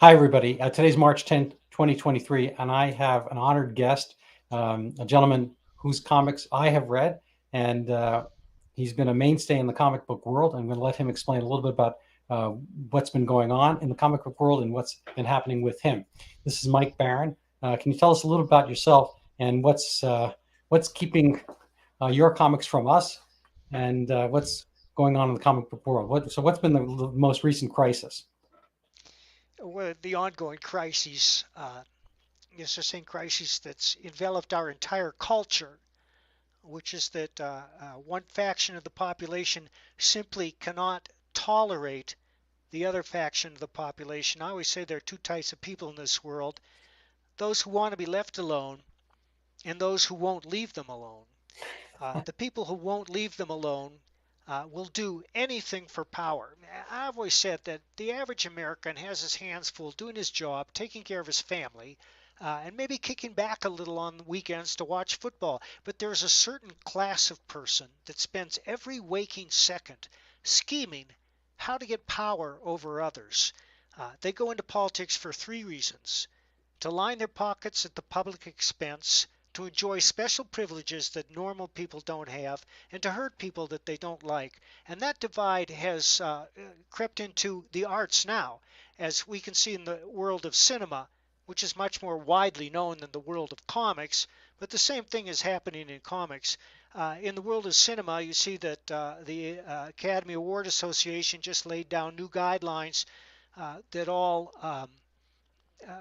Hi, everybody. Today's March 10th, 2023, and I have an honored guest, a gentleman whose comics I have read, and he's been a mainstay in the comic book world. I'm going to let him explain a little bit about uh, what's been going on in the comic book world and what's been happening with him. This is Mike Barron. Can you tell us a little about yourself and what's keeping your comics from us, and what's going on in the comic book world? What's been the most recent crisis? Well, the ongoing crises, it's the same crisis that's enveloped our entire culture, which is that one faction of the population simply cannot tolerate the other faction of the population. I always say there are two types of people in this world: those who want to be left alone and those who won't leave them alone. The people who won't leave them alone will do anything for power. I've always said that the average American has his hands full doing his job, taking care of his family, and maybe kicking back a little on the weekends to watch football. But there's a certain class of person that spends every waking second scheming how to get power over others. They go into politics for three reasons: to line their pockets at the public expense, to enjoy special privileges that normal people don't have, and to hurt people that they don't like. And that divide has crept into the arts now, as we can see in the world of cinema, which is much more widely known than the world of comics. But the same thing is happening in comics. In the world of cinema, you see that the Academy Award Association just laid down new guidelines that all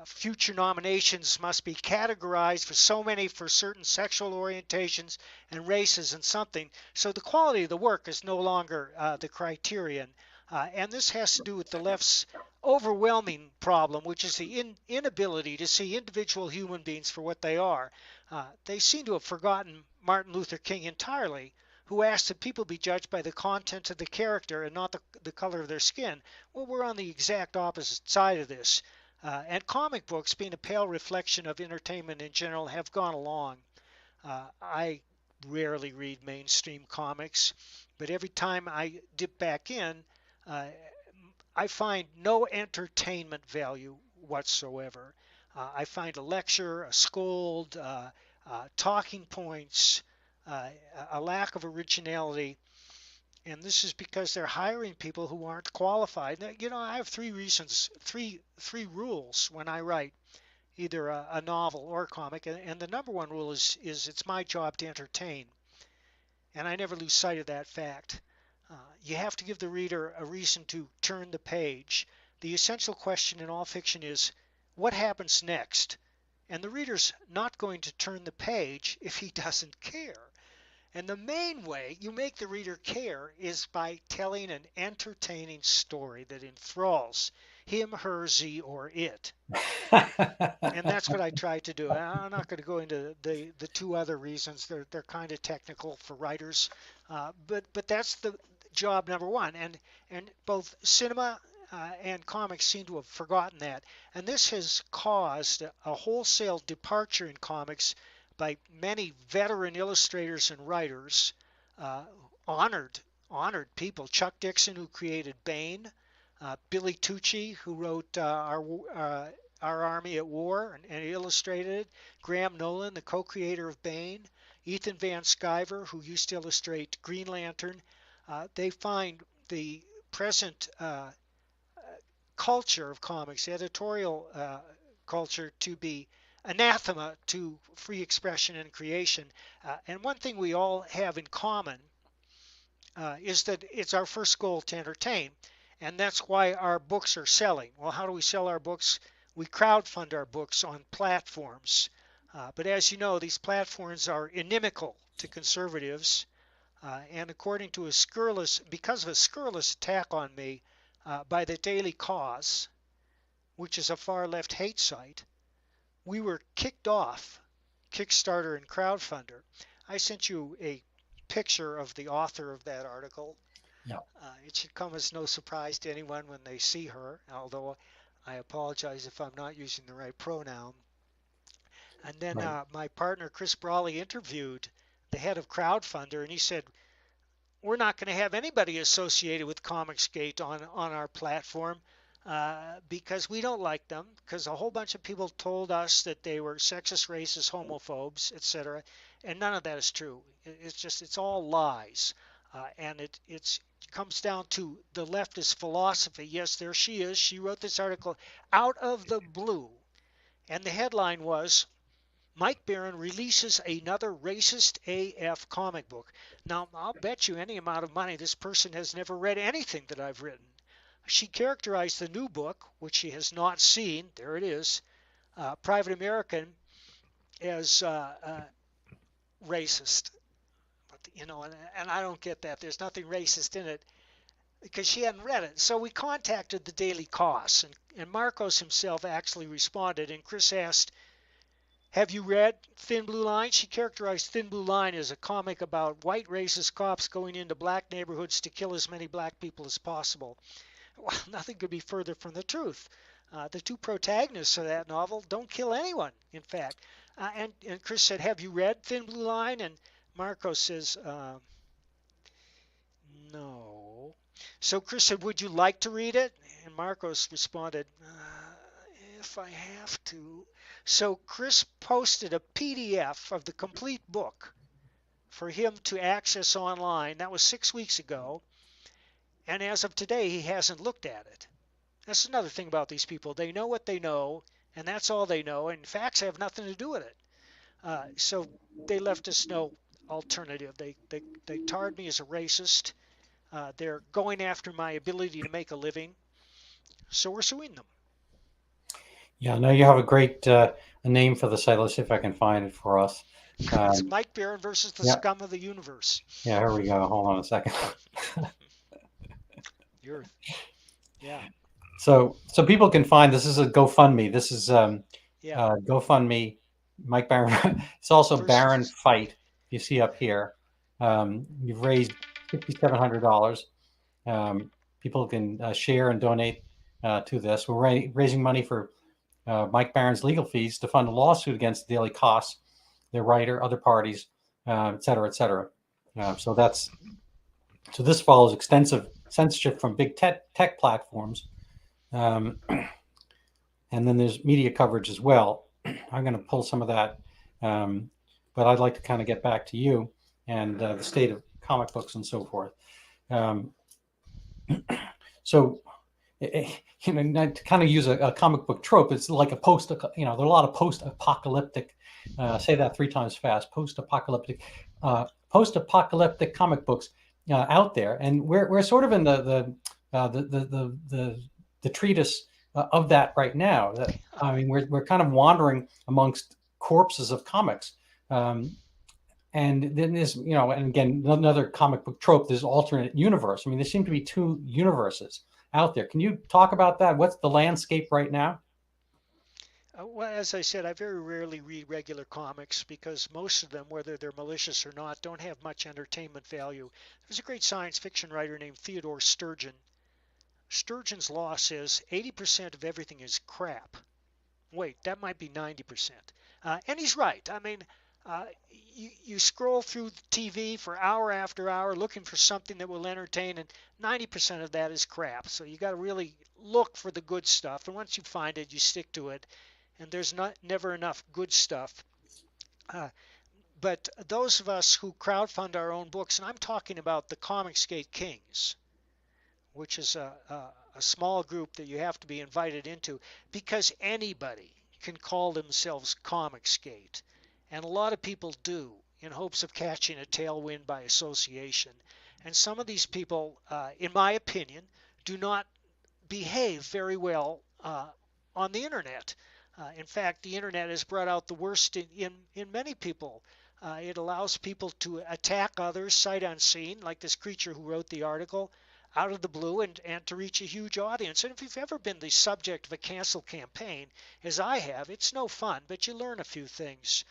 future nominations must be categorized for so many for certain sexual orientations and races and something. So the quality of the work is no longer the criterion. And this has to do with the left's overwhelming problem, which is the inability to see individual human beings for what they are. They seem to have forgotten Martin Luther King entirely, who asked that people be judged by the content of the character and not the color of their skin. Well, we're on the exact opposite side of this. And comic books, being a pale reflection of entertainment in general, have gone along. I rarely read mainstream comics, but every time I dip back in, uh, I find no entertainment value whatsoever. I find a lecture, a scold, talking points, uh, a lack of originality, and this is because they're hiring people who aren't qualified. I have three reasons, three rules when I write either a novel or a comic, and the number one rule is it's my job to entertain, and I never lose sight of that fact. You have to give the reader a reason to turn the page. The essential question in all fiction is, what happens next? And the reader's not going to turn the page if he doesn't care. And the main way you make the reader care is by telling an entertaining story that enthralls him, her, ze, or it. And that's what I try to do. I'm not going to go into the two other reasons. They're kind of technical for writers, but that's the job number one. And both cinema and comics seem to have forgotten that. And this has caused a wholesale departure in comics by many veteran illustrators and writers, uh, honored honored people. Chuck Dixon, who created Bane, Billy Tucci, who wrote Our Army at War and illustrated it, Graham Nolan, the co-creator of Bane, Ethan Van Sciver, who used to illustrate Green Lantern. They find the present culture of comics, editorial culture, to be anathema to free expression and creation. And one thing we all have in common is that it's our first goal to entertain. And that's why our books are selling. Well, how do we sell our books? We crowdfund our books on platforms. But as you know, these platforms are inimical to conservatives. And according to because of a scurrilous attack on me by the Daily Kos, which is a far left hate site, we were kicked off Kickstarter and Crowdfunder. I sent you a picture of the author of that article. Yeah, It should come as no surprise to anyone when they see her, although I apologize if I'm not using the right pronoun. And then right. my partner Chris Brawley interviewed the head of Crowdfunder, and he said, we're not going to have anybody associated with ComicsGate on our platform. because we don't like them, because a whole bunch of people told us that they were sexist, racist, homophobes, etc. And none of that is true. It's all lies. And it comes down to the leftist philosophy. Yes, there she is. She wrote this article out of the blue. And the headline was, Mike Baron releases another racist AF comic book. Now, I'll bet you any amount of money this person has never read anything that I've written. She characterized the new book, which she has not seen, there it is, Private American, as racist. But, and I don't get that. There's nothing racist in it because she hadn't read it. So we contacted the Daily Kos, and Marcos himself actually responded. And Chris asked, have you read Thin Blue Line? She characterized Thin Blue Line as a comic about white racist cops going into black neighborhoods to kill as many black people as possible. Well, nothing could be further from the truth. The two protagonists of that novel don't kill anyone, in fact. And Chris said, have you read Thin Blue Line? And Marcos says, no. So Chris said, would you like to read it? And Marcos responded, if I have to. So Chris posted a PDF of the complete book for him to access online. That was 6 weeks ago. And as of today, he hasn't looked at it. That's another thing about these people. They know what they know, and that's all they know, and facts have nothing to do with it. So they left us no alternative. They tarred me as a racist. They're going after my ability to make a living, so we're suing them. Yeah, no, you have a great a name for the site. Let's see if I can find it for us. It's Mike Baron versus the Yeah, scum of the universe. yeah, here we go. Hold on a second. Yeah, So people can find this is a GoFundMe. This is yeah. GoFundMe. Mike Baron. It's also Baron Versus, Fight. You see up here, you've raised $5,700. People can share and donate to this. We're raising money for Mike Baron's legal fees to fund a lawsuit against Daily Kos, their writer, other parties, et cetera, et cetera. So this follows extensive censorship from big tech platforms. And then there's media coverage as well. I'm going to pull some of that, but I'd like to kind of get back to you and the state of comic books and so forth. So, to kind of use a comic book trope, it's like there are a lot of post-apocalyptic. Say that 3 times fast. Post-apocalyptic comic books out there, and we're sort of in the treatise of that right now. I mean, we're kind of wandering amongst corpses of comics, and then there's and again another comic book trope. There's alternate universe. I mean, there seem to be 2 universes out there. Can you talk about that? What's the landscape right now? well, as I said, I very rarely read regular comics because most of them, whether they're malicious or not, don't have much entertainment value. There's a great science fiction writer named Theodore Sturgeon. Sturgeon's law says 80% of everything is crap. Wait, that might be 90%. And he's right. I mean, you scroll through TV for hour after hour looking for something that will entertain, and 90% of that is crap. So you got to really look for the good stuff. And once you find it, you stick to it. And there's never enough good stuff. But those of us who crowdfund our own books, and I'm talking about the ComicsGate Kings, which is a small group that you have to be invited into because anybody can call themselves ComicsGate. And a lot of people do in hopes of catching a tailwind by association. And some of these people, in my opinion, do not behave very well on the internet. In fact, the internet has brought out the worst in many people. It allows people to attack others sight unseen, like this creature who wrote the article, out of the blue and to reach a huge audience. And if you've ever been the subject of a cancel campaign, as I have, it's no fun, but you learn a few things.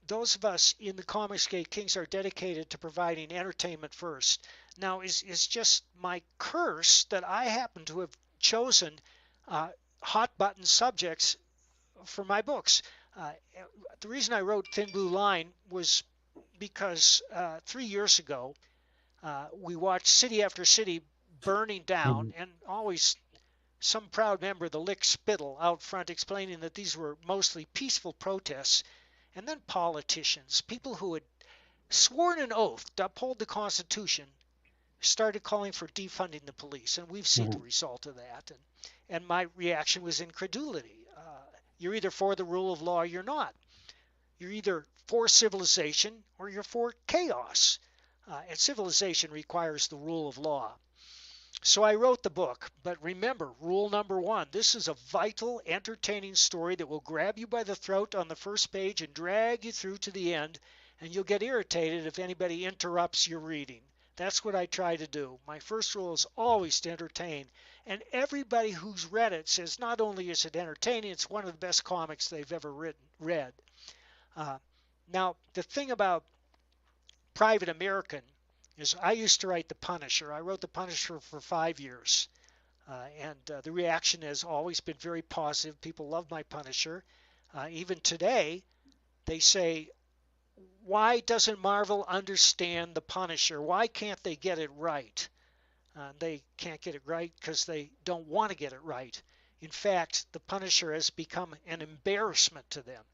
Those of us in the ComicsGate Kings are dedicated to providing entertainment first. Now, it's just my curse that I happen to have chosen hot button subjects for my books. The reason I wrote Thin Blue Line was because 3 years ago, we watched city after city burning down, and always some proud member of the Lick Spittle out front explaining that these were mostly peaceful protests. And then politicians, people who had sworn an oath to uphold the Constitution, started calling for defunding the police. And we've seen the result of that. And my reaction was incredulity. You're either for the rule of law or you're not. You're either for civilization or you're for chaos. And civilization requires the rule of law. So I wrote the book, but remember, rule number one, this is a vital, entertaining story that will grab you by the throat on the first page and drag you through to the end, and you'll get irritated if anybody interrupts your reading. That's what I try to do. My first rule is always to entertain, and everybody who's read it says not only is it entertaining, it's one of the best comics they've ever read. Now, the thing about Private American is I used to write The Punisher. I wrote The Punisher for 5 years. And the reaction has always been very positive. People love my Punisher. Even today, they say, why doesn't Marvel understand The Punisher? Why can't they get it right? They can't get it right because they don't want to get it right. In fact, The Punisher has become an embarrassment to them.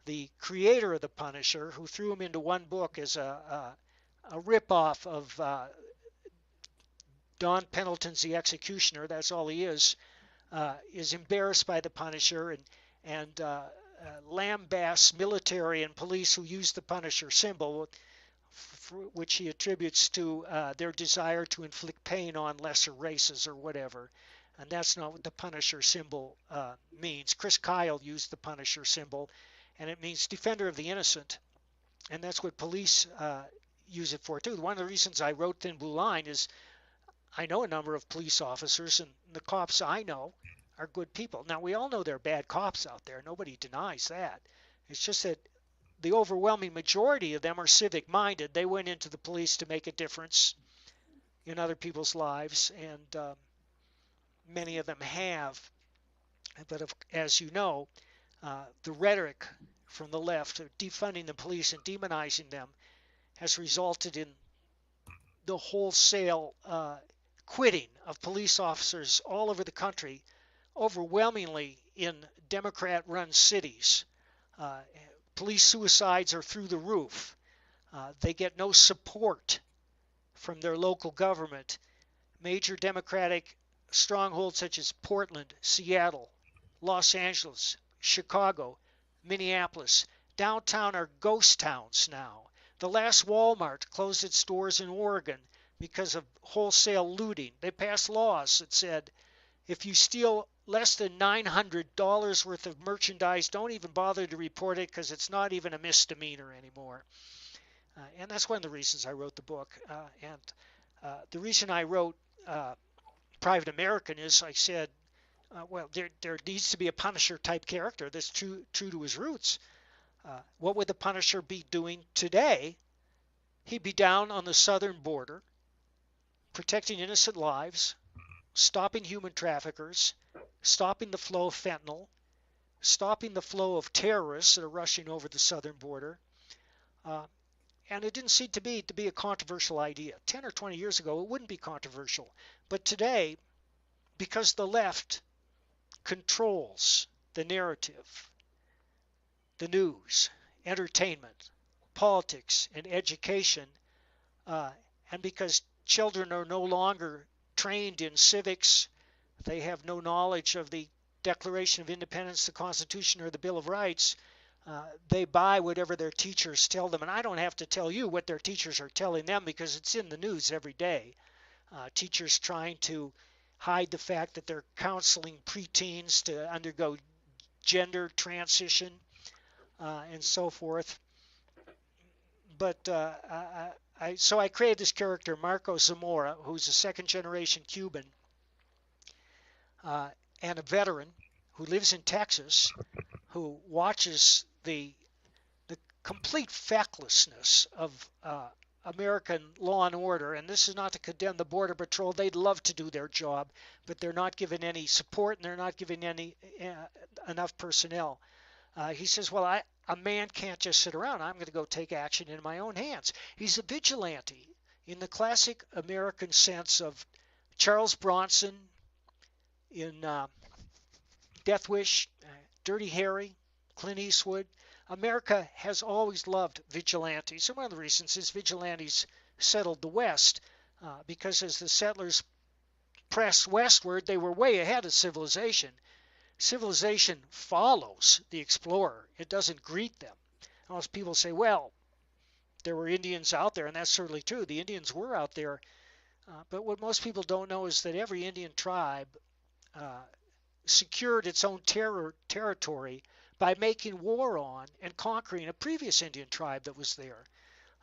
The creator of The Punisher, who threw him into one book as a ripoff of Don Pendleton's The Executioner, that's all he is embarrassed by the Punisher and lambasts military and police who use the Punisher symbol, which he attributes to their desire to inflict pain on lesser races or whatever. And that's not what the Punisher symbol means. Chris Kyle used the Punisher symbol, and it means defender of the innocent. And that's what police use it for too. One of the reasons I wrote Thin Blue Line is I know a number of police officers, and the cops I know are good people. Now, we all know there are bad cops out there. Nobody denies that. It's just that the overwhelming majority of them are civic minded. They went into the police to make a difference in other people's lives, and many of them have. But as you know, the rhetoric from the left of defunding the police and demonizing them has resulted in the wholesale quitting of police officers all over the country, overwhelmingly in Democrat-run cities. Police suicides are through the roof. They get no support from their local government. Major Democratic strongholds such as Portland, Seattle, Los Angeles, Chicago, Minneapolis, downtown are ghost towns now. The last Walmart closed its doors in Oregon because of wholesale looting. They passed laws that said if you steal less than $900 worth of merchandise, don't even bother to report it because it's not even a misdemeanor anymore. And that's one of the reasons I wrote the book. The reason I wrote Private American is I said, well, there needs to be a Punisher type character that's true to his roots. What would the Punisher be doing today? He'd be down on the southern border, protecting innocent lives, stopping human traffickers, stopping the flow of fentanyl, stopping the flow of terrorists that are rushing over the southern border. And it didn't seem to be a controversial idea. 10 or 20 years ago, it wouldn't be controversial. But today, because the left controls the narrative, the news, entertainment, politics, and education, and because children are no longer trained in civics, they have no knowledge of the Declaration of Independence, the Constitution, or the Bill of Rights, they buy whatever their teachers tell them. And I don't have to tell you what their teachers are telling them because it's in the news every day. Teachers trying to hide the fact that they're counseling preteens to undergo gender transition and so forth. But so I created this character, Marco Zamora, who's a second-generation Cuban and a veteran who lives in Texas, who watches the complete fecklessness of American law and order. And this is not to condemn the Border Patrol. They'd love to do their job, but they're not given any support and they're not given enough personnel. He says, well, a man can't just sit around. I'm going to go take action in my own hands. He's a vigilante in the classic American sense of Charles Bronson in Death Wish, Dirty Harry, Clint Eastwood. America has always loved vigilantes. And one of the reasons is vigilantes settled the West because as the settlers pressed westward, they were way ahead of civilization. Civilization follows the explorer. It doesn't greet them. Most people say, well, there were Indians out there, and that's certainly true. The Indians were out there. But what most people don't know is that every Indian tribe secured its own territory by making war on and conquering a previous Indian tribe that was there.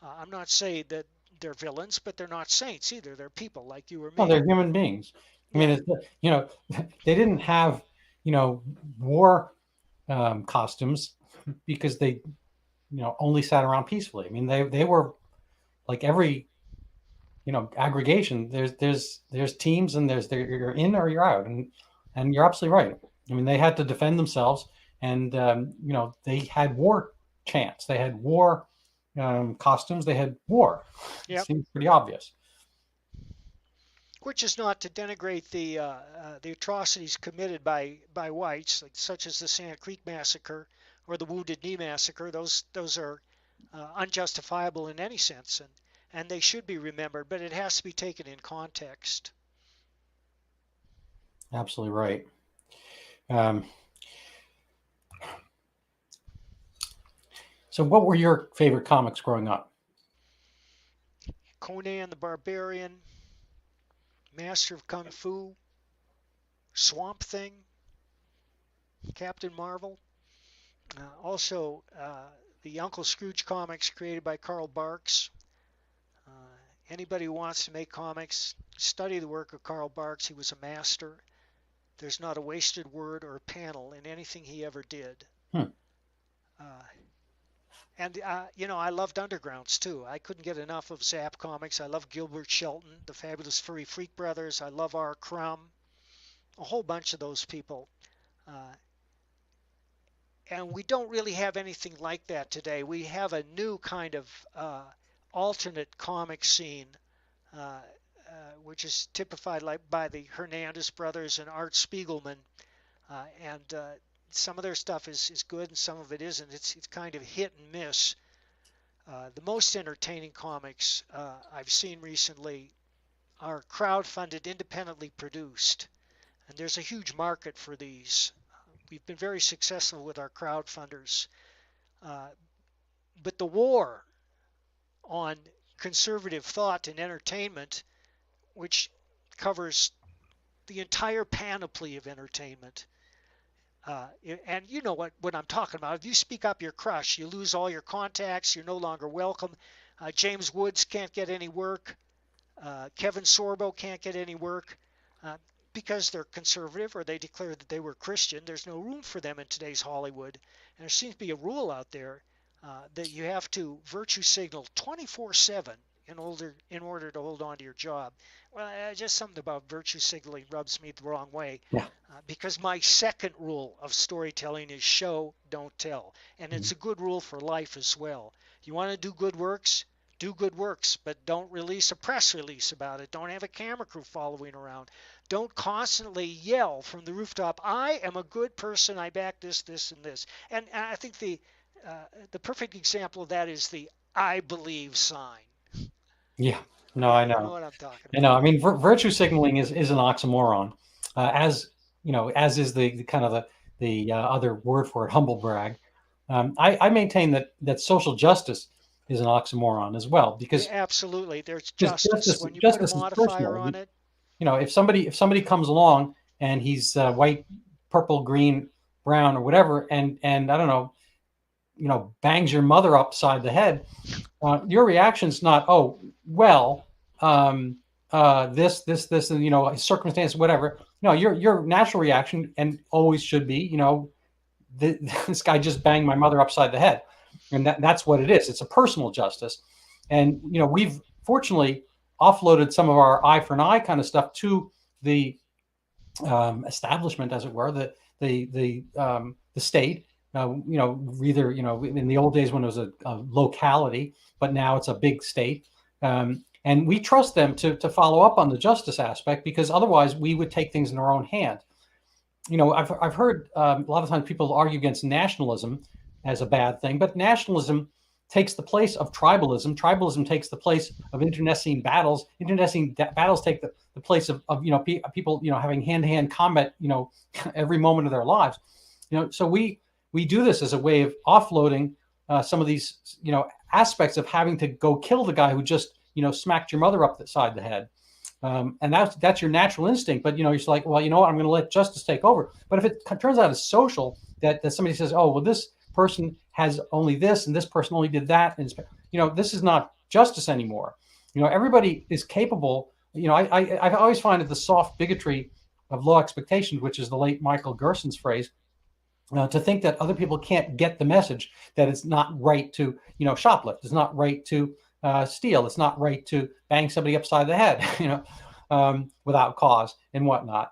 I'm not saying that they're villains, but they're not saints either. They're people like you or me. Well, they're human beings. I mean, they didn't have, war costumes because they, only sat around peacefully. I mean, they were like every, aggregation. There's teams, and you're in or you're out, and you're absolutely right. I mean, they had to defend themselves, and they had war chants, they had war costumes, they had war. Yep. It seems pretty obvious. Which is not to denigrate the atrocities committed by whites, like, such as the Sand Creek Massacre or the Wounded Knee Massacre. Those are unjustifiable in any sense, and they should be remembered, but it has to be taken in context. Absolutely right. So what were your favorite comics growing up? Conan the Barbarian, Master of Kung Fu, Swamp Thing, Captain Marvel. Also, the Uncle Scrooge comics created by Carl Barks. Anybody who wants to make comics, study the work of Carl Barks. He was a master. There's not a wasted word or a panel in anything he ever did. And I loved Undergrounds too. I couldn't get enough of Zap Comics. I love Gilbert Shelton, the Fabulous Furry Freak Brothers. I love R. Crumb, a whole bunch of those people. And we don't really have anything like that today. We have a new kind of alternate comic scene, which is typified by the Hernandez brothers and Art Spiegelman. And some of their stuff is good and some of it isn't. It's kind of hit and miss. The most entertaining comics I've seen recently are crowdfunded, independently produced. And there's a huge market for these. We've been very successful with our crowdfunders. But the war on conservative thought and entertainment, which covers the entire panoply of entertainment, and you know what I'm talking about. If you speak up your crush, you lose all your contacts. You're no longer welcome. James Woods can't get any work. Kevin Sorbo can't get any work because they're conservative or they declare that they were Christian. There's no room for them in today's Hollywood. And there seems to be a rule out there that you have to virtue signal 24/7 in order to hold on to your job. Well, just something about virtue signaling rubs me the wrong way. Yeah. Because my second rule of storytelling is show, don't tell. And it's a good rule for life as well. You want to do good works, but don't release a press release about it. Don't have a camera crew following around. Don't constantly yell from the rooftop, I am a good person, I back this, this, and this. And I think the perfect example of that is the I believe sign. Yeah, no, I know. You know what I'm talking about. I know. I mean, virtue signaling is an oxymoron, as is the kind of the other word for it, humble brag. I maintain that social justice is an oxymoron as well, because absolutely, there's justice when you put a modifier on it. If somebody comes along and he's white, purple, green, brown, or whatever, and I don't know, bangs your mother upside the head, your reaction's not, oh, well, this, and, circumstance, whatever. No, your natural reaction, and always should be, this guy just banged my mother upside the head. And that's what it is. It's a personal justice. And, we've fortunately offloaded some of our eye for an eye kind of stuff to the establishment, as it were, the state. Either, in the old days when it was a locality, but now it's a big state. And we trust them to follow up on the justice aspect, because otherwise we would take things in our own hand. I've heard a lot of times people argue against nationalism as a bad thing, but nationalism takes the place of tribalism. Tribalism takes the place of internecine battles. Internecine battles take the place of people having hand-to-hand combat every moment of their lives. So we do this as a way of offloading some of these aspects of having to go kill the guy who just smacked your mother upside the head. And that's your natural instinct. But you're just like, well, you know what? I'm going to let justice take over. But if it turns out it's social, that somebody says, oh, well, this person has only this and this person only did that, and this is not justice anymore. Everybody is capable. I always find it the soft bigotry of low expectations, which is the late Michael Gerson's phrase, to think that other people can't get the message that it's not right to shoplift, it's not right to steal, it's not right to bang somebody upside the head, without cause and whatnot.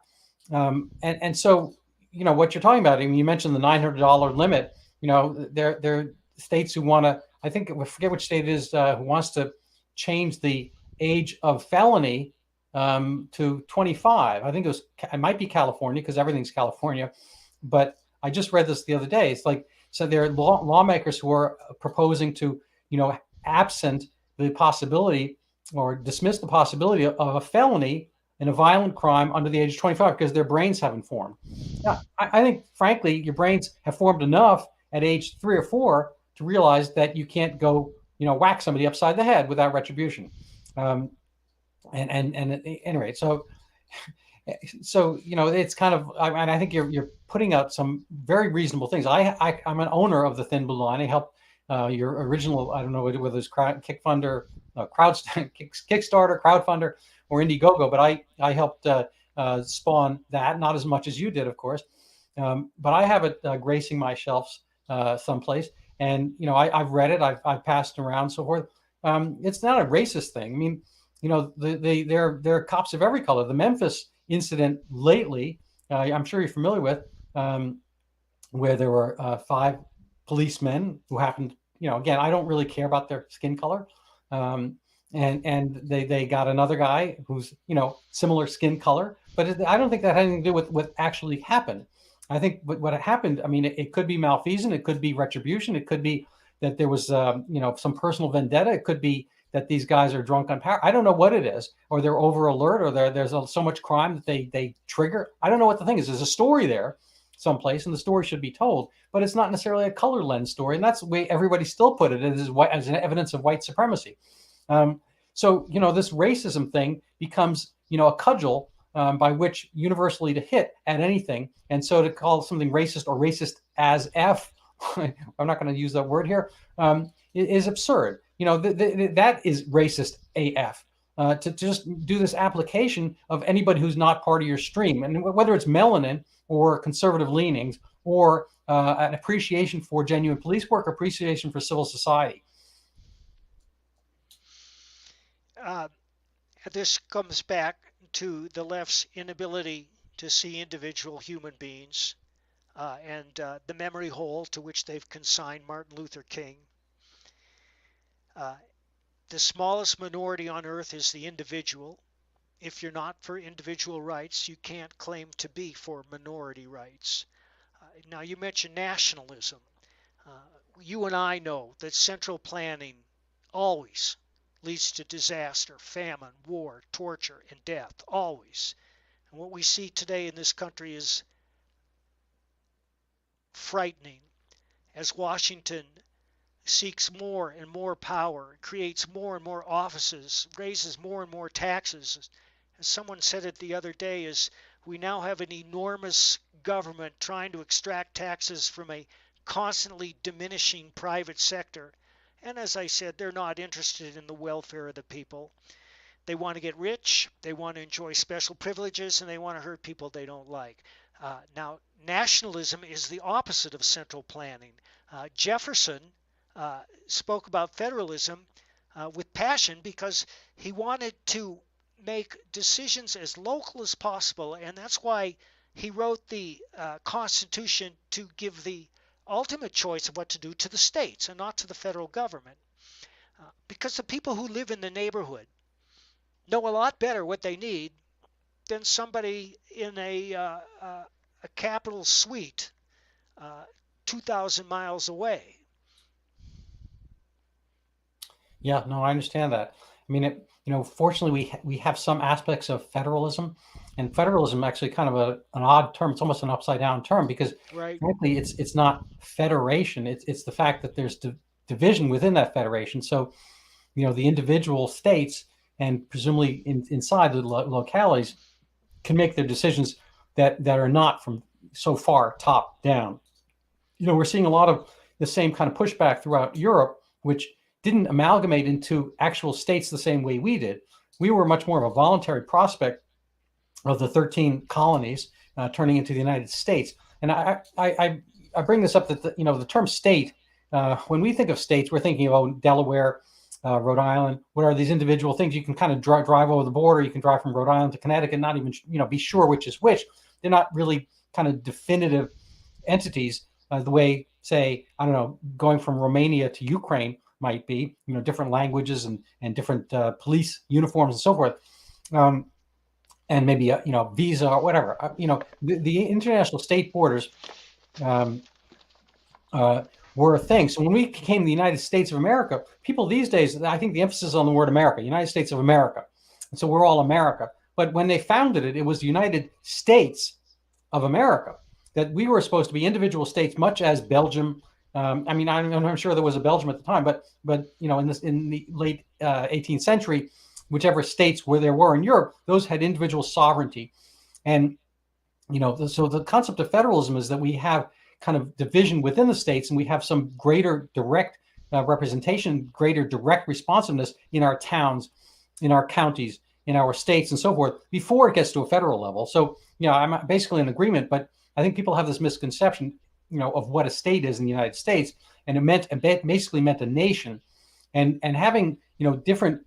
And so, what you're talking about, I mean, you mentioned the $900 limit. There are states who want to, I forget which state it is, who wants to change the age of felony to 25. I think it might be California, because everything's California. But I just read this the other day. It's like, so there are lawmakers who are proposing to, absent the possibility or dismiss the possibility of a felony and a violent crime under the age of 25, because their brains haven't formed. Now, I think, frankly, your brains have formed enough at age 3 or 4 to realize that you can't go, whack somebody upside the head without retribution. And anyway, so it's kind of, and I think you're putting out some very reasonable things. I'm an owner of the Thin Blue Line. I helped your original, I don't know whether it's Kickstarter, crowdfunder, or Indiegogo, but I helped spawn that. Not as much as you did, of course, but I have it gracing my shelves someplace, and I've read it, I've passed it around, so forth. It's not a racist thing. I mean, there are cops of every color. The Memphis incident lately, I'm sure you're familiar with, where there were 5 policemen who happened, again, I don't really care about their skin color. And they got another guy who's, similar skin color, but I don't think that had anything to do with what actually happened. I think what happened, I mean, it could be malfeasance, it could be retribution, it could be that there was, some personal vendetta, it could be that these guys are drunk on power. I don't know what it is, or they're over alert, or there's so much crime that they trigger. I don't know what the thing is. There's a story there someplace, and the story should be told, but it's not necessarily a color lens story, and that's the way everybody still put it, as an evidence of white supremacy. So this racism thing becomes a cudgel by which universally to hit at anything, and so to call something racist or racist as F, I'm not going to use that word here, is absurd. That is racist AF. To just do this application of anybody who's not part of your stream, and whether it's melanin or conservative leanings or an appreciation for genuine police work, appreciation for civil society. This comes back to the left's inability to see individual human beings and the memory hole to which they've consigned Martin Luther King. The smallest minority on earth is the individual. If you're not for individual rights, you can't claim to be for minority rights. Now, you mentioned nationalism. You and I know that central planning always leads to disaster, famine, war, torture, and death, always. And what we see today in this country is frightening, as Washington seeks more and more power, creates more and more offices, raises more and more taxes. As someone said it the other day, is we now have an enormous government trying to extract taxes from a constantly diminishing private sector. And as I said, they're not interested in the welfare of the people. They want to get rich, they want to enjoy special privileges, and they want to hurt people they don't like. Now, nationalism is the opposite of central planning. Jefferson spoke about federalism with passion because he wanted to make decisions as local as possible, and that's why he wrote the Constitution to give the ultimate choice of what to do to the states and not to the federal government. Because the people who live in the neighborhood know a lot better what they need than somebody in a capital suite uh, 2,000 miles away. Yeah, no, I understand that. I mean, fortunately, we have some aspects of federalism, and federalism actually kind of an odd term. It's almost an upside down term because, Right. frankly, it's not federation. It's the fact that there's division within that federation. So, the individual states and presumably inside the localities can make their decisions that are not from so far top down. We're seeing a lot of the same kind of pushback throughout Europe, which didn't amalgamate into actual states the same way we did. We were much more of a voluntary prospect of the 13 colonies turning into the United States. And I bring this up that the term state, when we think of states, we're thinking of Delaware, Rhode Island. What are these individual things? You can kind of drive over the border. You can drive from Rhode Island to Connecticut, not even be sure which is which. They're not really kind of definitive entities the way, say, I don't know, going from Romania to Ukraine might be. Different languages and different police uniforms and so forth. And maybe a visa or whatever. The international state borders were a thing. So when we became the United States of America, people these days, I think the emphasis is on the word America, United States of America. And so we're all America. But when they founded it, it was the United States of America, that we were supposed to be individual states, much as Belgium. I mean, I'm sure there was a Belgium at the time, but in the late 18th century, whichever states where there were in Europe, those had individual sovereignty. And, so the concept of federalism is that we have kind of division within the states, and we have some greater direct representation, greater direct responsiveness in our towns, in our counties, in our states, and so forth, before it gets to a federal level. So, I'm basically in agreement, but I think people have this misconception, of what a state is in the United States, and it basically meant a nation, and having different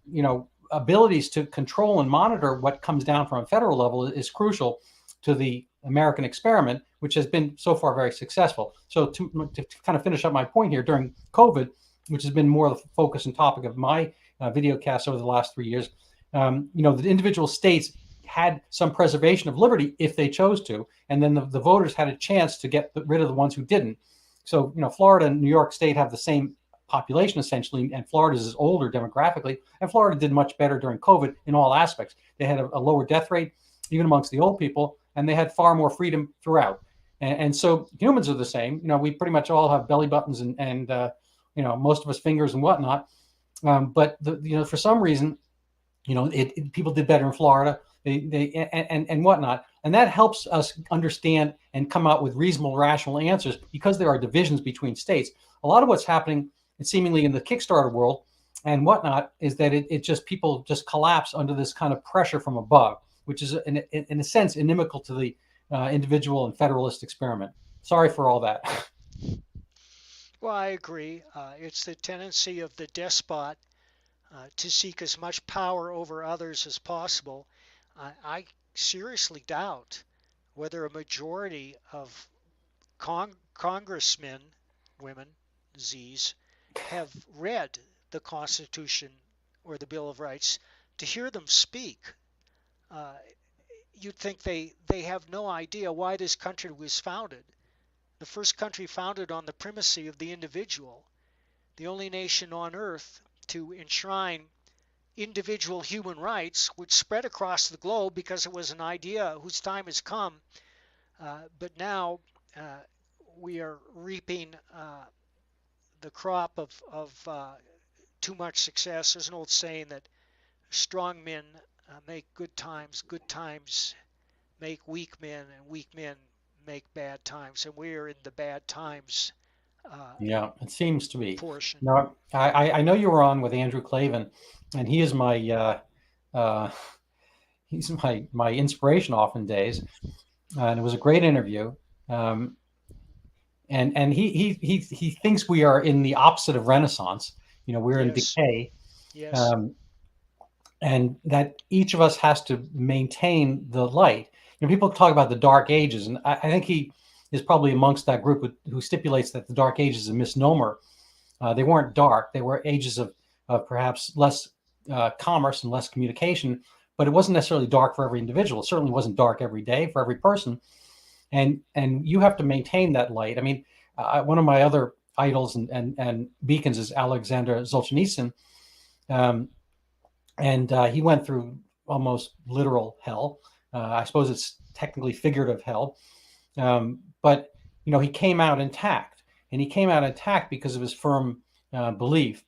abilities to control and monitor what comes down from a federal level is crucial to the American experiment, which has been so far very successful. So to kind of finish up my point here, during COVID, which has been more the focus and topic of my video cast over the last 3 years, the individual states had some preservation of liberty if they chose to, and then the voters had a chance to get rid of the ones who didn't. So, Florida and New York State have the same population essentially, and Florida is older demographically, and Florida did much better during COVID in all aspects. They had a lower death rate, even amongst the old people, and they had far more freedom throughout. And so humans are the same. We pretty much all have belly buttons and most of us fingers and whatnot. But for some reason, people did better in Florida. And whatnot, and that helps us understand and come out with reasonable, rational answers because there are divisions between states. A lot of what's happening, seemingly in the Kickstarter world and whatnot, is that people just collapse under this kind of pressure from above, which is in a sense inimical to the individual and federalist experiment. Sorry for all that. Well, I agree. It's the tendency of the despot to seek as much power over others as possible. I seriously doubt whether a majority of congressmen, women, Z's, have read the Constitution or the Bill of Rights. To hear them speak, you'd think they have no idea why this country was founded. The first country founded on the primacy of the individual, the only nation on earth to enshrine individual human rights, which spread across the globe because it was an idea whose time has come. But now we are reaping the crop of too much success. There's an old saying that strong men make good times make weak men, and weak men make bad times. And we are in the bad times Yeah, it seems to be. portion. Now, I know you were on with Andrew Clavin, and he is uh, he's my inspiration often days, and it was a great interview. And he thinks we are in the opposite of Renaissance. We're in Yes, decay, yes, um, and that each of us has to maintain the light. People talk about the Dark Ages, and I think he is probably amongst that group who stipulates that the Dark Ages is a misnomer. They weren't dark; they were ages of perhaps less commerce and less communication, but it wasn't necessarily dark for every individual. It certainly wasn't dark every day for every person, and you have to maintain that light. I mean, one of my other idols and beacons is Alexander Solzhenitsyn, um, and he went through almost literal hell. I suppose it's technically figurative hell, but he came out intact, and he came out intact because of his firm belief.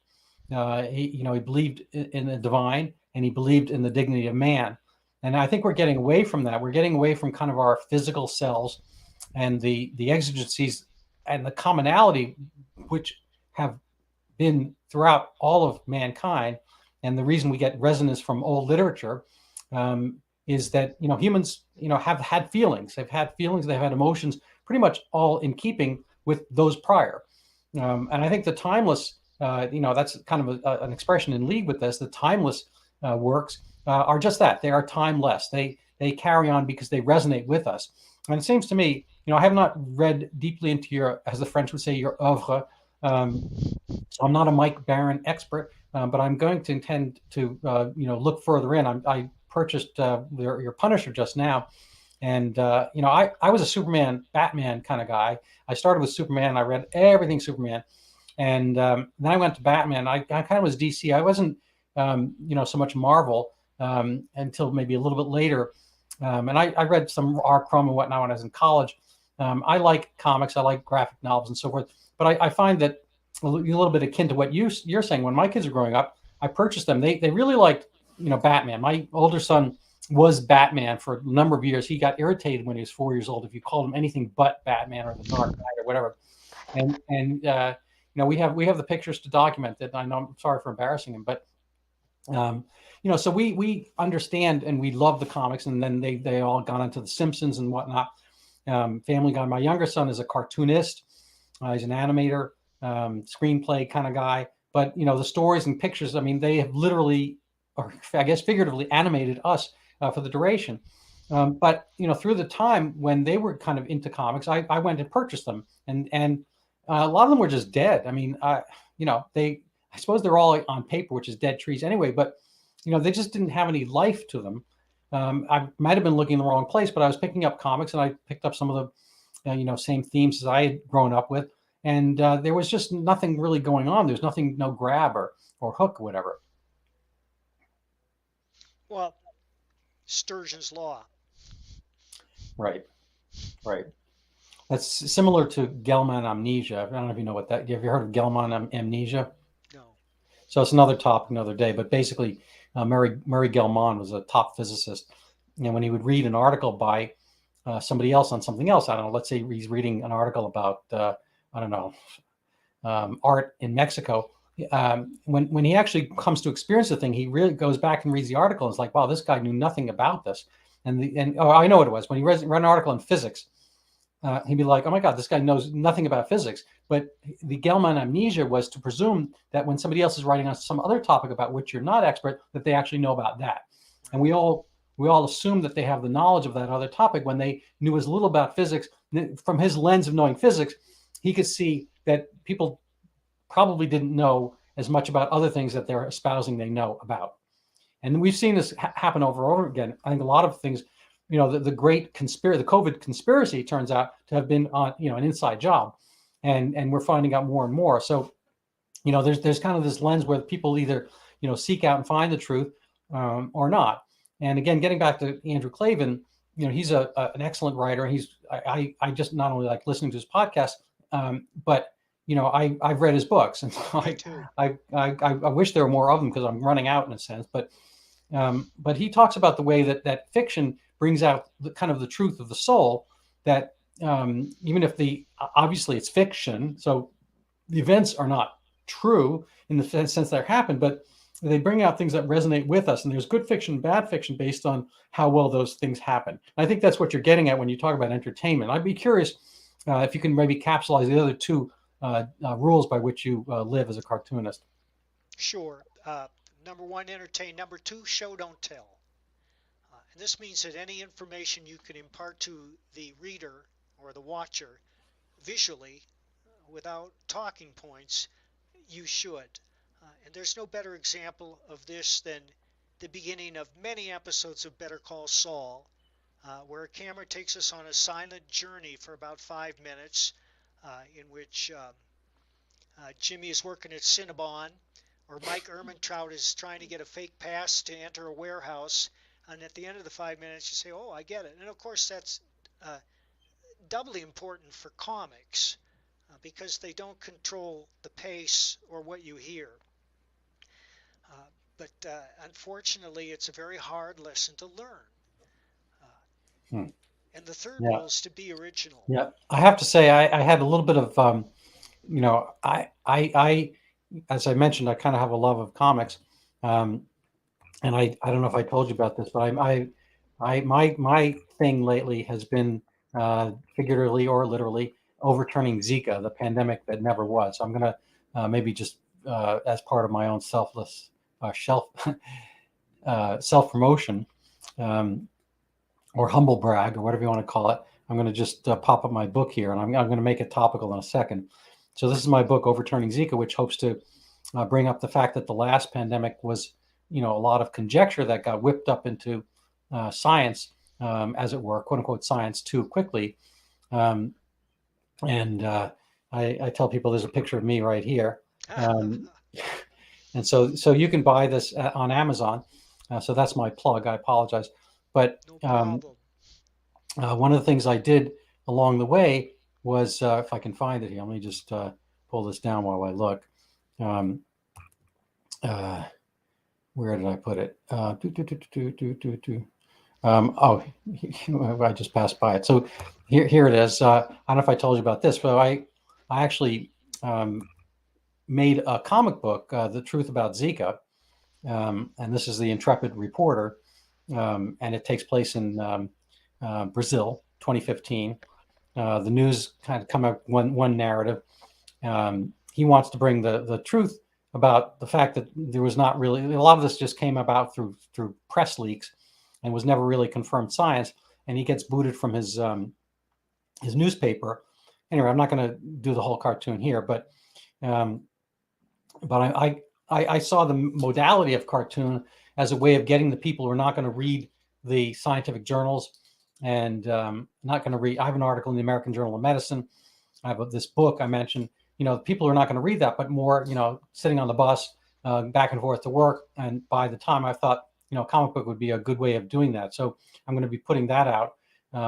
He believed in the divine, and he believed in the dignity of man. And I think we're getting away from that. We're getting away from kind of our physical selves and the exigencies and the commonality which have been throughout all of mankind. And the reason we get resonance from old literature is that humans have had feelings. They've had feelings. They've had emotions, pretty much all in keeping with those prior. And I think the timeless, that's kind of an expression in league with this. The timeless works are just that. They are timeless. They carry on because they resonate with us. And it seems to me, I have not read deeply into your, as the French would say, your oeuvre. So I'm not a Mike Barron expert, but I'm going to intend to, look further in. I purchased your Punisher just now, and I was a Superman, Batman kind of guy. I started with Superman. I read everything Superman, and then I went to Batman. I kind of was DC. I wasn't, so much Marvel until maybe a little bit later. And I read some R. Crumb and whatnot when I was in college. I like comics. I like graphic novels and so forth. But I find that a little bit akin to what you're saying. When my kids were growing up, I purchased them. They really liked, Batman. My older son was Batman for a number of years. He got irritated when he was 4 years old if you called him anything but Batman or the Dark Knight or whatever. And we have the pictures to document that. I know, I'm sorry for embarrassing him, but so we understand and we love the comics, and then they all gone into the Simpsons and whatnot. Family Guy. My younger son is a cartoonist. He's an animator, screenplay kind of guy. But the stories and pictures, I mean, they have literally, or I guess figuratively, animated us for the duration. But through the time when they were kind of into comics, I went and purchased them, and a lot of them were just dead. I mean, I suppose they're all on paper, which is dead trees anyway, but they just didn't have any life to them. I might have been looking in the wrong place, but I was picking up comics, and I picked up some of the same themes as I had grown up with, and there was just nothing really going on. There's nothing, no grab or hook or whatever. Well, Sturgeon's law. Right. That's similar to Gell-Mann amnesia. I don't know if you know what that. Have you heard of Gell-Mann amnesia? No. So it's another topic, another day. But basically, Murray Gell-Mann was a top physicist, and when he would read an article by somebody else on something else, I don't know. Let's say he's reading an article about art in Mexico. When he actually comes to experience the thing, he really goes back and reads the article. And it's like, wow, this guy knew nothing about this. And I know what it was. When he read an article in physics, he'd be like, oh my God, this guy knows nothing about physics. But the Gell-Mann amnesia was to presume that when somebody else is writing on some other topic about which you're not expert, that they actually know about that. And we all assume that they have the knowledge of that other topic when they knew as little about physics. From his lens of knowing physics, he could see that people probably didn't know as much about other things that they're espousing they know about. And we've seen this happen over and over again. I think a lot of things, the great conspiracy, the COVID conspiracy turns out to have been on, an inside job. And we're finding out more and more. So, there's kind of this lens where people either, seek out and find the truth or not. And again, getting back to Andrew Klavan, he's an excellent writer. I just not only like listening to his podcast, but I've read his books, and so I wish there were more of them because I'm running out in a sense. But he talks about the way that fiction brings out the kind of the truth of the soul. That even if obviously it's fiction, so the events are not true in the sense they're happened, but they bring out things that resonate with us. And there's good fiction, bad fiction based on how well those things happen. And I think that's what you're getting at when you talk about entertainment. I'd be curious if you can maybe capsulize the other two rules by which you live as a cartoonist. Sure. Number one, entertain. Number two, show, don't tell. And this means that any information you can impart to the reader or the watcher visually without talking points, you should. And there's no better example of this than the beginning of many episodes of Better Call Saul, where a camera takes us on a silent journey for about 5 minutes, in which Jimmy is working at Cinnabon, or Mike Ehrmantraut is trying to get a fake pass to enter a warehouse. And at the end of the 5 minutes, you say, "Oh, I get it." And of course, that's doubly important for comics because they don't control the pace or what you hear. But unfortunately, it's a very hard lesson to learn. Hmm. And the third Yeah. rule is to be original. Yeah. I have to say, I had a little bit of, as I mentioned, I kind of have a love of comics. And I don't know if I told you about this, but my thing lately has been figuratively or literally overturning Zika, the pandemic that never was. So I'm going to maybe just as part of my own selfless self promotion or humble brag or whatever you want to call it. I'm going to just pop up my book here, and I'm going to make it topical in a second. So this is my book, Overturning Zika, which hopes to bring up the fact that the last pandemic was, a lot of conjecture that got whipped up into science, as it were, quote unquote science, too quickly. And I tell people there's a picture of me right here. And so you can buy this on Amazon. So that's my plug. I apologize. But No problem. one of the things I did along the way was, if I can find it here, let me just pull this down while I look. Where did I put it? I just passed by it. So here it is. I don't know if I told you about this, but I actually made a comic book, The Truth About Zika. And this is the Intrepid Reporter. And it takes place in Brazil, 2015. The news kind of come up one narrative. He wants to bring the truth about the fact that there was not really, a lot of this just came about through press leaks and was never really confirmed science. And he gets booted from his newspaper. Anyway, I'm not going to do the whole cartoon here, but I saw the modality of cartoon as a way of getting the people who are not going to read the scientific journals and not going to read. I have an article in the American Journal of Medicine. I have this book I mentioned. People are not going to read that, but more, sitting on the bus back and forth to work. And by the time I thought, comic book would be a good way of doing that. So I'm going to be putting that out.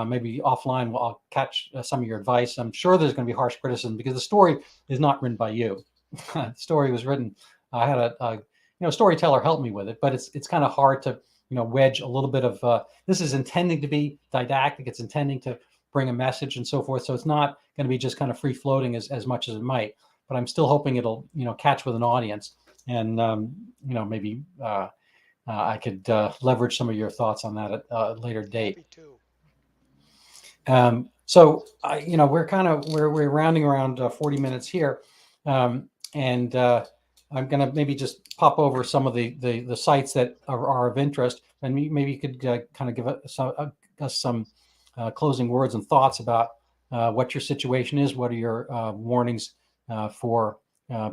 Maybe offline, I'll catch some of your advice. I'm sure there's going to be harsh criticism because the story is not written by you. The story was written. I had a storyteller help me with it, but it's kind of hard to wedge a little bit of this is intending to be didactic. It's intending to bring a message and so forth. So it's not going to be just kind of free floating as much as it might. But I'm still hoping it'll catch with an audience, and maybe I could leverage some of your thoughts on that at a later date. Me too. So we're rounding around 40 minutes here, and I'm going to maybe just pop over some of the sites that are of interest, and maybe you could kind of give us some closing words and thoughts about what your situation is. What are your warnings for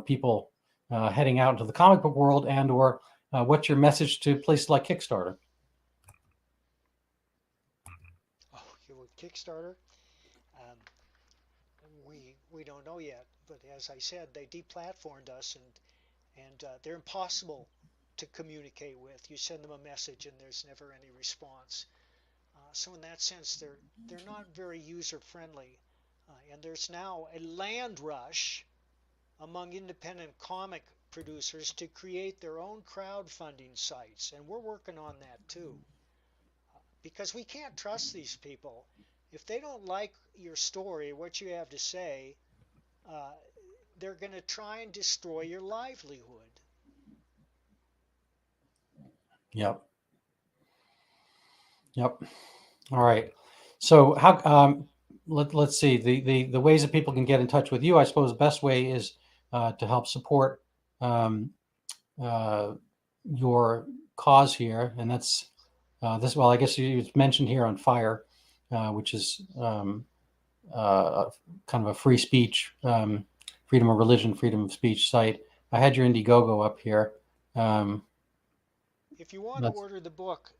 people heading out into the comic book world, and or what's your message to places like Kickstarter? Kickstarter, we don't know yet, but as I said, they deplatformed us, and they're impossible to communicate with. You send them a message and there's never any response. So in that sense, they're not very user friendly, and there's now a land rush among independent comic producers to create their own crowdfunding sites, and we're working on that too. Because we can't trust these people. If they don't like your story, what you have to say, they're going to try and destroy your livelihood. Yep. All right. So how? Let's see the ways that people can get in touch with you. I suppose the best way is to help support your cause here, and that's this. Well, I guess you mentioned here on Fire, which is kind of a free speech, freedom of religion, freedom of speech site. I had your Indiegogo up here. Um, If you want to that's order the book,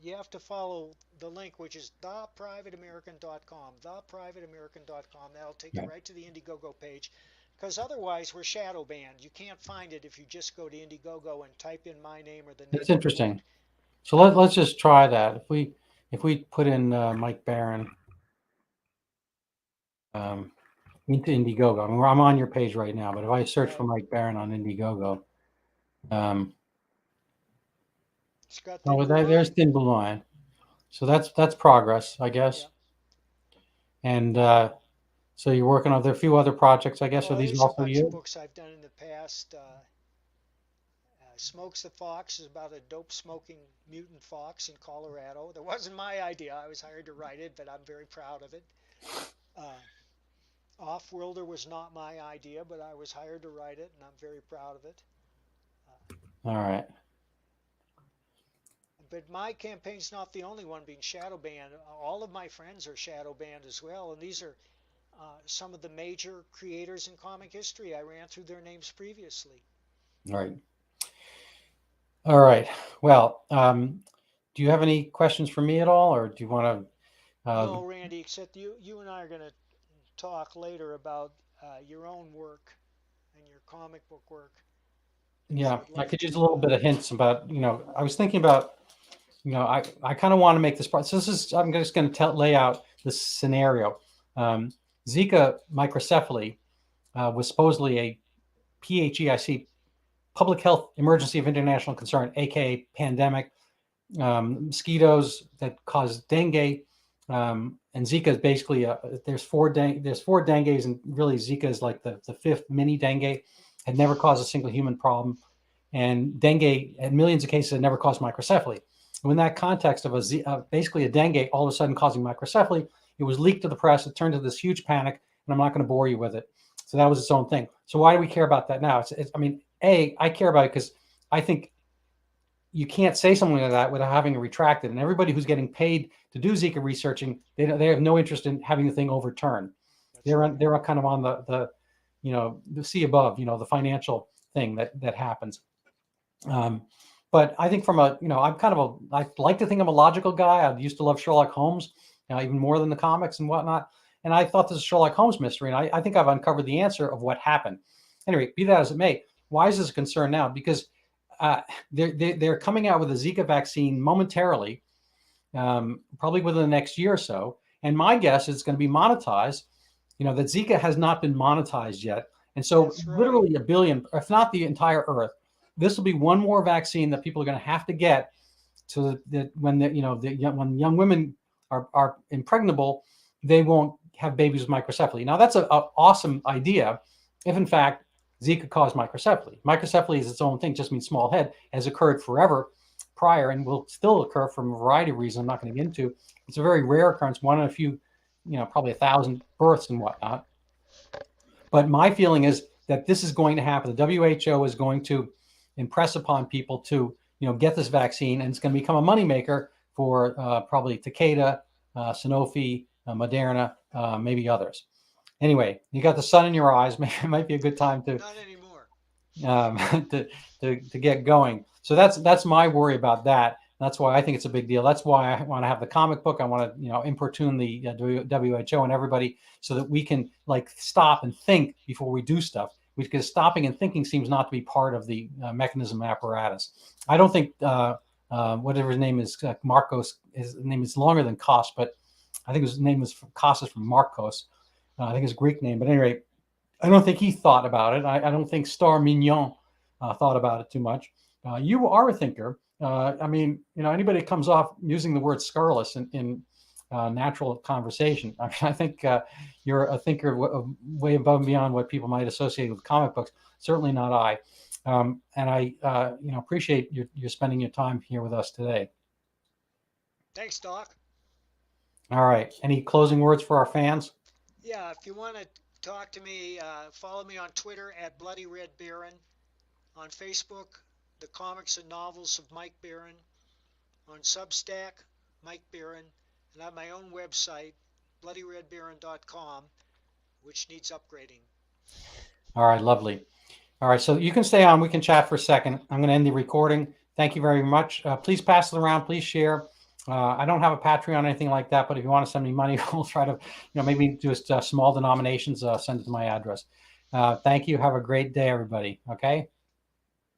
you have to follow the link, which is theprivateamerican.com. Theprivateamerican.com. That'll take you yeah, right to the Indiegogo page. Because otherwise, we're shadow banned. You can't find it if you just go to Indiegogo and type in my name or the that's name of the book. interesting. So let's just try that. If we put in Mike Barron um, into Indiegogo, I mean, I'm on your page right now, but if I search for Right. Mike Barron on Indiegogo, um, It's got Thin oh, Blue there's Line. Thin Blue Line. So that's progress, I Yeah. guess. And so you're working on there are a few other projects, I guess. Are Well, these there's a also bunch of you? books I've done in the past. Smokes the Fox is about a dope smoking mutant fox in Colorado. That wasn't my idea. I was hired to write it, but I'm very proud of it. Uh, Off-Worlder was not my idea, but I was hired to write it, and I'm very proud of it. Uh, All right. but my campaign's not the only one being shadow banned. All of my friends are shadow banned as well, and these are some of the major creators in comic history. I ran through their names previously. All right. All right. Well, do you have any questions for me at all, or do you want to? No, Randy, except you and I are going to talk later about your own work and your comic book work. And so Yeah, I'd I love could use a to. little bit of hints about. I was thinking about. I kind of want to make this part. So this is. I'm just going to lay out this scenario. Um, Zika microcephaly was supposedly a PHEIC, public health emergency of international concern, aka pandemic. Mosquitoes that cause dengue, and Zika is basically there's four dengues, and really Zika is like the fifth mini dengue. Had never caused a single human problem, and dengue had millions of cases had never caused microcephaly. And in that context of basically a dengue all of a sudden causing microcephaly, it was leaked to the press. It turned into this huge panic, and I'm not going to bore you with it. So that was its own thing. So why do we care about that now? I mean, I care about it because I think you can't say something like that without having it retracted. And everybody who's getting paid to do Zika researching, they have no interest in having the thing overturned. That's right. They're kind of on the sea above, the financial thing that happens. Um, but I think from I'm kind of I like to think I'm a logical guy. I used to love Sherlock Holmes, even more than the comics and whatnot. And I thought this is a Sherlock Holmes mystery, and I think I've uncovered the answer of what happened. Anyway, be that as it may, why is this a concern now? Because uh, they're coming out with a Zika vaccine momentarily, probably within the next year or so. And my guess is it's going to be monetized. That Zika has not been monetized yet, and so That's right. literally a billion, if not the entire Earth, this will be one more vaccine that people are going to have to get, so that when when young women are impregnable, they won't have babies with microcephaly. Now that's a awesome idea, if in fact Zika caused microcephaly. Microcephaly is its own thing, just means small head, has occurred forever prior and will still occur from a variety of reasons I'm not going to get into. It's a very rare occurrence, one in a few, probably 1,000 births and whatnot. But my feeling is that this is going to happen. The WHO is going to impress upon people to, get this vaccine, and it's going to become a moneymaker for probably Takeda, Sanofi, Moderna, maybe others. Anyway, you got the sun in your eyes. Maybe it might be a good time to Not anymore. um, to get going. So that's my worry about that. That's why I think it's a big deal. That's why I want to have the comic book. I want to importune the WHO and everybody so that we can stop and think before we do stuff. Because stopping and thinking seems not to be part of the mechanism apparatus. I don't think whatever his name is, Marcos. His name is longer than Kos, but I think his name is Kos is from Marcos. I think it's a Greek name, but anyway, I don't think he thought about it. I don't think Star Mignon thought about it too much. You are a thinker. I mean, anybody that comes off using the word scurrilous in natural conversation. I mean, I think you're a thinker way above and beyond what people might associate with comic books. Certainly not I. And I, appreciate your spending your time here with us today. Thanks, Doc. All right. Any closing words for our fans? Yeah, if you want to talk to me, follow me on Twitter at Bloody Red Baron, on Facebook, The Comics and Novels of Mike Baron, on Substack, Mike Baron, and I have my own website, bloodyredbaron.com, which needs upgrading. All right. Lovely. All right, so you can stay on. We can chat for a second. I'm going to end the recording. Thank you very much. Please pass it around. Please share. I don't have a Patreon or anything like that, but if you want to send me money, we'll try to, maybe just small denominations, send it to my address. Thank you. Have a great day, everybody. Okay.